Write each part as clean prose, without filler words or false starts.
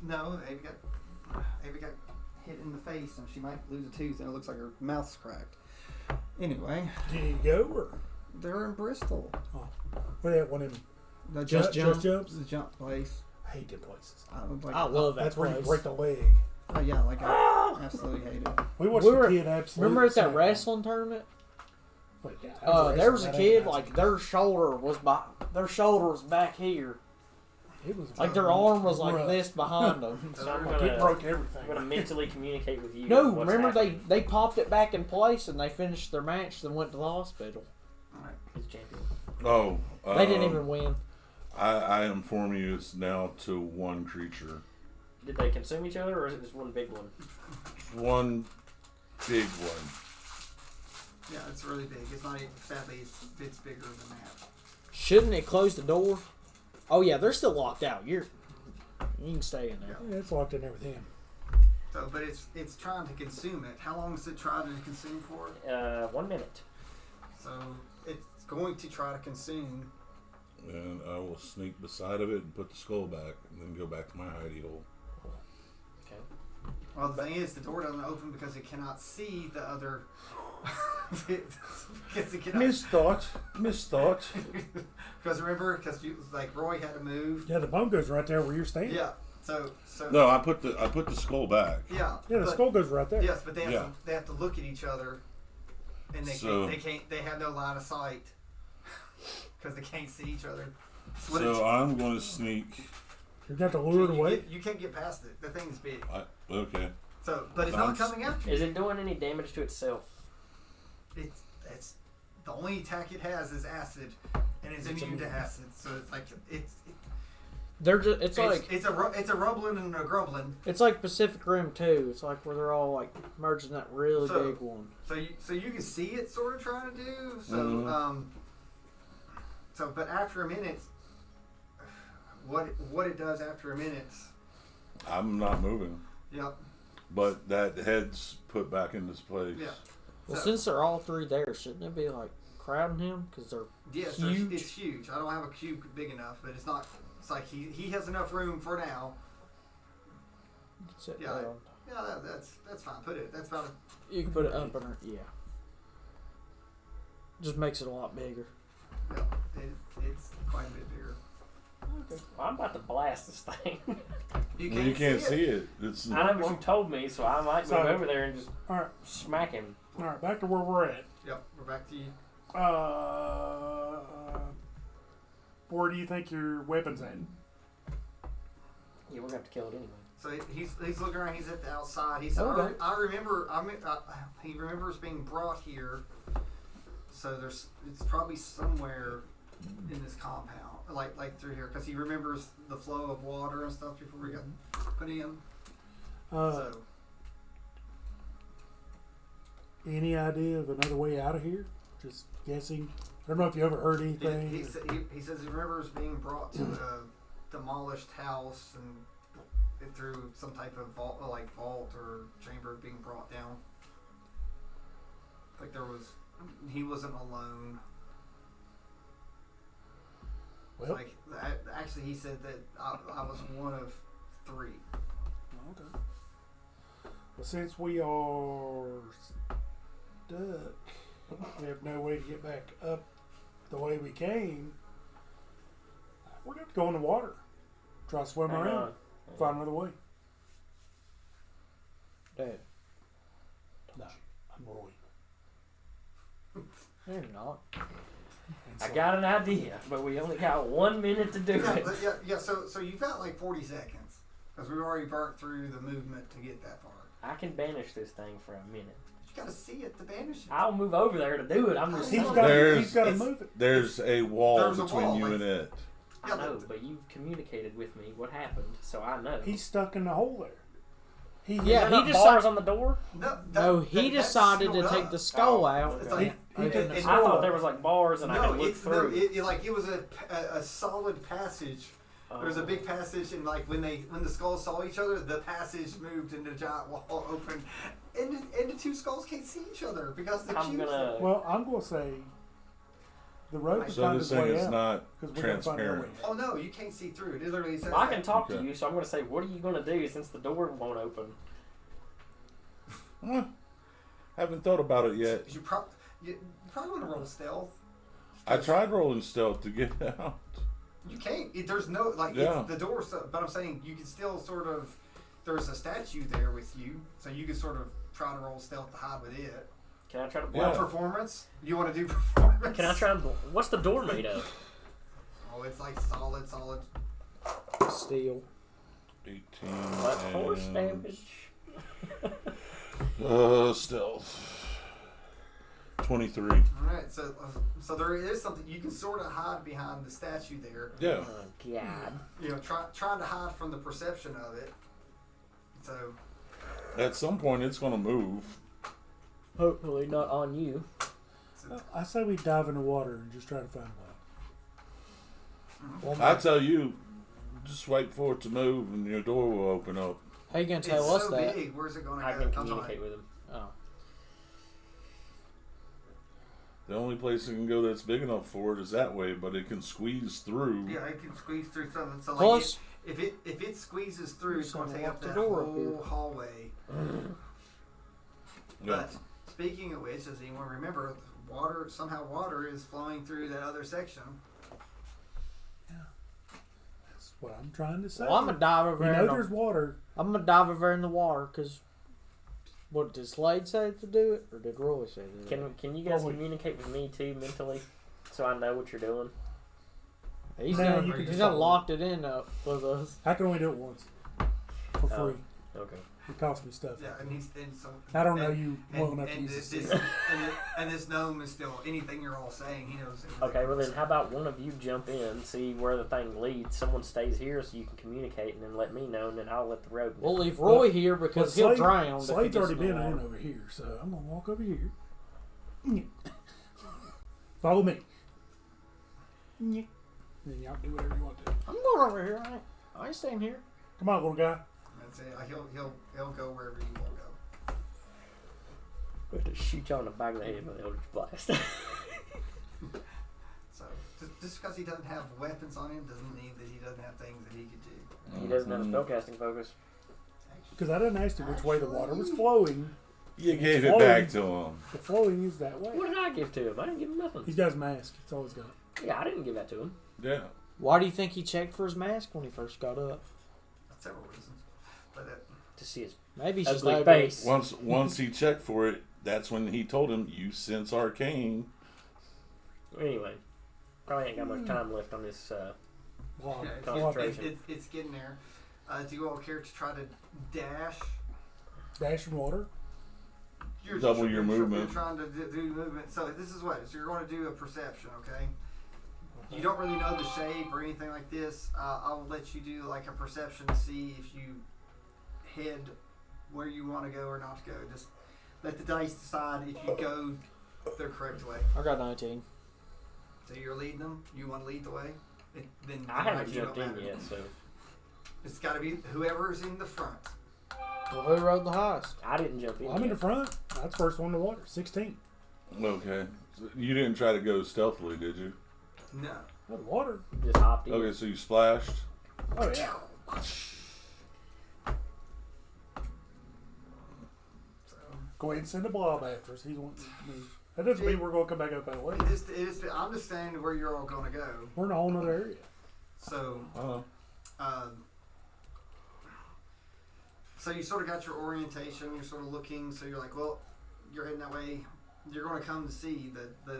No, Ava got hit in the face, and she might lose a tooth, and it looks like her mouth's cracked. Anyway. Did you go, or? They're in Bristol. Oh. Where that one in? The Just Jumps? The jump place. I hate them places. I love that That's place. where you break the leg. Oh, yeah, like I absolutely hate it. We watched the kid absolutely. Remember at that sad. wrestling tournament? There was a kid, like, their shoulder was back here. It was like their arm was like rough. this behind them. So I'm it broke everything. I'm gonna mentally communicate with you. No, what's remember happening. they popped it back in place and they finished their match and went to the hospital. Alright. He's champion. Oh. They didn't even win. I inform you it's now to one creature. Did they consume each other, or is it just one big one? One big one. Yeah, it's really big. It's not even, sadly, it's bigger than that. Shouldn't it close the door? Oh yeah, they're still locked out. You can stay in there. Yeah, it's locked in there with him. So, but it's trying to consume it. How long does it try to consume for? 1 minute. So it's going to try to consume. And I will sneak beside of it and put the skull back, and then go back to my hidey hole. Okay. Well, the thing is, the door doesn't open because it cannot see the other. Because it cannot. Misthought. Because remember, like Roy had to move. Yeah, the bone goes right there where you're standing. Yeah. So. No, I put the skull back. Yeah. Yeah, the skull goes right there. Yes, but they have to look at each other, and they have no line of sight because they can't see each other. So I'm going to sneak. You got to lure it away. You can't get past it. The thing's big. Okay. So, but it's not coming after you. Is it doing any damage to itself? It's the only attack it has is acid, and it's immune to acid. So it's like it's a rumbling and a grumbling. It's like Pacific Rim 2. It's like where they're all like merging that really big one. So you can see it sort of trying to do. So but after a minute, what it does after a minute? I'm not moving. Yep. But that head's put back into its place. Yeah. Well, since they're all three there, shouldn't it be like crowding him because they're huge? It's huge. I don't have a cube big enough, but it's not. It's like he has enough room for now. Yeah, that's fine. Put it. That's about it. You can put it up under. Yeah. Just makes it a lot bigger. Yeah, it's quite a bit bigger. Okay. Well, I'm about to blast this thing. You can't see it. It's. I know what you told me, so I might move over there and just smack him. All right, back to where we're at. Yep, we're back to you. Where do you think your weapon's at? Yeah, we're gonna have to kill it anyway. So he's looking around. He's at the outside. He said, Okay. "I remember. He remembers being brought here. So it's probably somewhere in this compound, like through here, because he remembers the flow of water and stuff before we got put in. Any idea of another way out of here? Just guessing. I don't know if you ever heard anything. He says he remembers being brought to a demolished house and through some type of vault or chamber being brought down. Like he wasn't alone. Well, actually, he said that I was one of three. Okay. Well, since we are stuck, we have no way to get back up the way we came. We're going to go in the water. Try to swim around. Find another way. Dad. No, I'm Roy. You're not. I got an idea, but we only got 1 minute to do it. Yeah. So you've got like 40 seconds because we've already burnt through the movement to get that far. I can banish this thing for a minute. You got to see it to banish it. I'll move over there to do it. I'm just He's saying. got to move it. There's a wall There's a between wall, you and it. I know, but you've communicated with me what happened, so I know. He's stuck in the hole there. He decided bars on the door. He decided to take the skull out. It's like, I thought there was like bars and I could look through. It was a solid passage. There was a big passage, and like when the skulls saw each other, the passage moved and the giant wall opened, and the two skulls can't see each other because the cubes. Well, I'm going to say The road Right. can So find this its thing way is out. not 'Cause we gotta find our way transparent. out. Oh no, you can't see through it. It literally says. Well, I can that. talk to Okay. you, so I'm going to say, what are you going to do since the door won't open? Haven't thought about it yet. You probably want to roll stealth. I tried rolling stealth to get out. You can't. There's no like Yeah. it's the door. So, but I'm saying you can still sort of. There's a statue there with you, so you can sort of try to roll stealth to hide with it. Can I try to Yeah. block? Performance? You want to do performance? Can I try to what's the door made of? Oh, it's like solid. Steel. 18. But force and, damage. Stealth. 23. All right, so there is something you can sort of hide behind the statue there. Yeah. Oh, God. You know, trying to hide from the perception of it. So At some point, it's going to move. Hopefully not on you. I say we dive in the water and just try to find a way. Well, I tell you, just wait for it to move and your door will open up. how you gonna it's tell us so that? big. Where's it going to I go? can I'm sorry. communicate with him. Oh. The only place it can go that's big enough for it is that way, but it can squeeze through. Yeah, it can squeeze through something. So like Plus, if it squeezes through, it's going to take up the that door up whole here. hallway. Yeah. But speaking of which, does anyone remember water? Somehow water is flowing through that other section. That's what I'm trying to say. well, I'm gonna dive over You there. know in there's the- water. I'm gonna dive over there in the water because. What did Slade say to do it, or did Roy say to do it? Can you guys Well, we- communicate with me too mentally, so I know what you're doing? He's No, done, you can he's just done follow. locked it in with us. I can only do it once for Oh. free. Okay. It costs me stuff. Yeah, and so I don't know and- you well enough to use this. and this gnome is still anything you're all saying. He knows. Everything. Okay, well then, how about one of you jump in, see where the thing leads. Someone stays here so you can communicate, and then let me know, and then I'll let the road know. We'll leave Roy But- here because he'll drown. if he Slade's gets already in the been in water. over here, so I'm gonna walk over here. Follow me. Then y'all do whatever you want to. I'm going over here. I ain't staying here. Come on, little guy. That's it. He'll go wherever you want to go. We have to shoot you on the back of the head with an Eldritch Blast. So just because he doesn't have weapons on him doesn't mean that he doesn't have things that he could do. He doesn't have a spellcasting focus. Because I didn't ask you which way the water was flowing. You gave it back to him. The flowing is that way. What did I give to him? I didn't give him nothing. He's got his mask. It's all he's got. Yeah, I didn't give that to him. Yeah. Why do you think he checked for his mask when he first got up? Several reasons, but To see his Maybe he's just ugly able- face. Once he checked for it, that's when he told him, "You sense arcane." Anyway, probably ain't got much time left on this. Wow. yeah, Concentration. it's getting there. Do you all care to try to dash? Dash in water. Double your movement. You're trying to do movement. So this is what. So you're going to do a perception, okay? You don't really know the shape or anything like this. I'll let you do like a perception to see if you head where you want to go or not to go. Just let the dice decide if you go the correct way. I got 19. So you're leading them. You want to lead the way. Then I haven't you don't jumped in matter. yet, so It's got to be whoever's in the front. Well, who rode the highest? I didn't jump in. Well, I'm in yet. the front. That's first one in the water. 16. Okay. So you didn't try to go stealthily, did you? No. Oh, the water. Just hopped in. Okay, so you splashed. Oh, yeah. So Go ahead and send a blob after us. He wants to move. That doesn't mean we're going to come back up that way. I'm just saying where you're all going to go. We're in a whole other area. So. Uh, So you sort of got your orientation. You're sort of looking. So you're like, well, you're heading that way. You're going to come to see the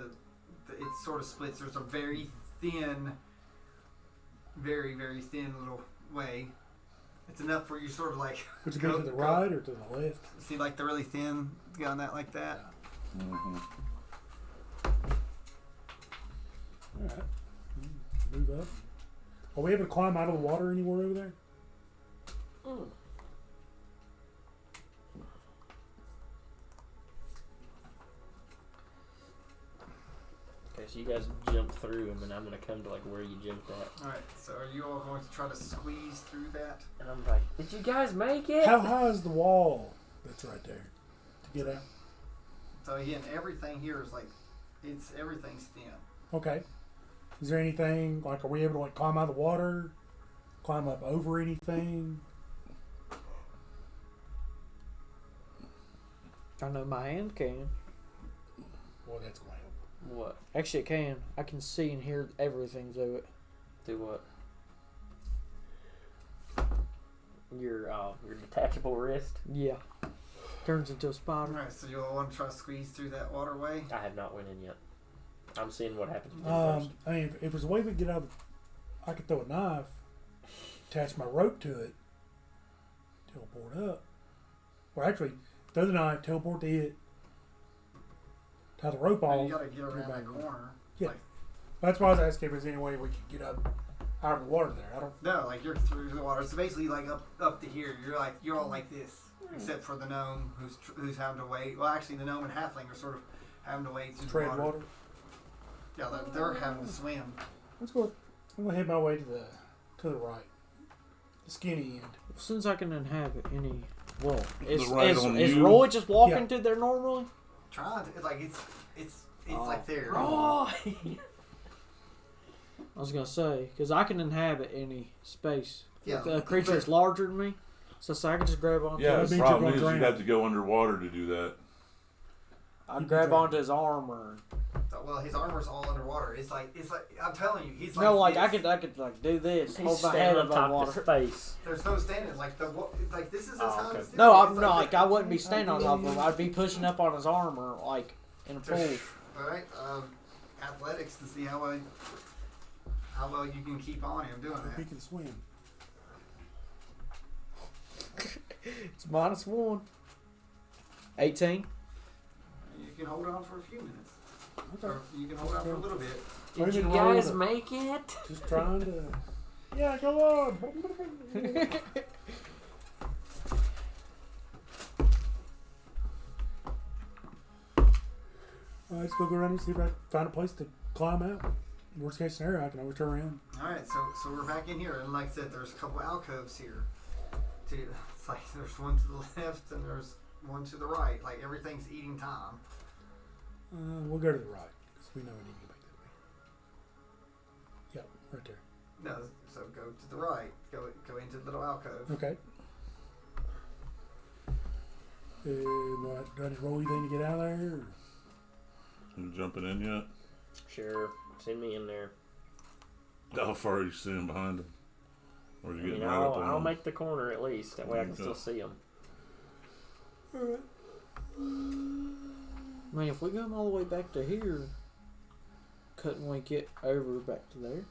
it sort of splits. There's a very thin, very very thin little way. It's enough for you sort of like. Would you go to the right or to the left? See like the really thin guy on that like that. mhm. All right. Move up. Are we able to climb out of the water anywhere over there? Mm. Okay, so you guys jump through them, and I'm gonna come to like where you jumped at, All right. So are you all going to try to squeeze through that? and I'm like, "Did you guys make it?" How high is the wall that's right there to get out? So again, everything here is like, everything's thin. Okay. Is there anything, like, are we able to, like, climb out of the water? Climb up over anything? I know my hand can. Well, that's going to help. What? Actually, it can. I can see and hear everything through it. Do what? Your detachable wrist? Yeah. Turns into a spider. Alright, so you all want to try to squeeze through that waterway? I have not went in yet. I'm seeing what happens with first. I mean, if there's a way we can get out of I could throw a knife, attach my rope to it, teleport up. Or actually, throw the knife, teleport to it, tie the rope But off. you gotta get around that back. corner. Yeah. Like, That's why I was asking if there's any way we could get up out of the water there. I don't. no, like you're through the water. So basically, like up to here, you're all like this, except for the gnome who's having to wade. Well, actually, the gnome and halfling are sort of having to wade through Tread the water. water. Yeah, they're having to swim. Let's go. I'm gonna head my way to the right, the skinny end. Since I can inhabit any. Well, is right on is you? Roy just walking Yeah. through there normally? Trying to like it's Oh. like there. Roy! I was gonna say because I can inhabit any space. Yeah, If a creature is larger than me, so I can just grab onto. Yeah, That his, the means you're problem gonna is drown. you'd have to go underwater to do that. I You grab can onto his arm or Well, his armor's all underwater. It's like I'm telling you, he's like no, like this. I could like do this, He's hold my head standing on above top of water. his face. There's no standing. Like like this is his Oh, how okay. he's No, doing it. I'm It's not. Like this. I wouldn't be standing on top of him. I'd be pushing up on his arm or like in a pool. All right, athletics to see how well you can keep on him doing If he that. can swim. It's -1. 18. You can hold on for a few minutes, Okay. or you can hold on for a little bit. Or Did you even guys roll make it? Just trying to. Yeah, go on. Let's go around and see if I can find a place to climb out. Worst case scenario, I can always turn around. All right, so we're back in here, and like I said, there's a couple alcoves here. It's like there's one to the left and there's one to the right. Like everything's eating time. We'll go to the right because we know we need to go back that way. Yep, right there. No, so go to the right. Go into the little alcove. Okay. What, do I need to roll anything to get out of there? Or? You jumping in yet? Sure. Send me in there. How far are you sitting behind him? Or are you I getting mean, right up on I'll him? make the corner at least. That way I can Okay. still see them. Alright. I mean, if we come all the way back to here, couldn't we get over back to there?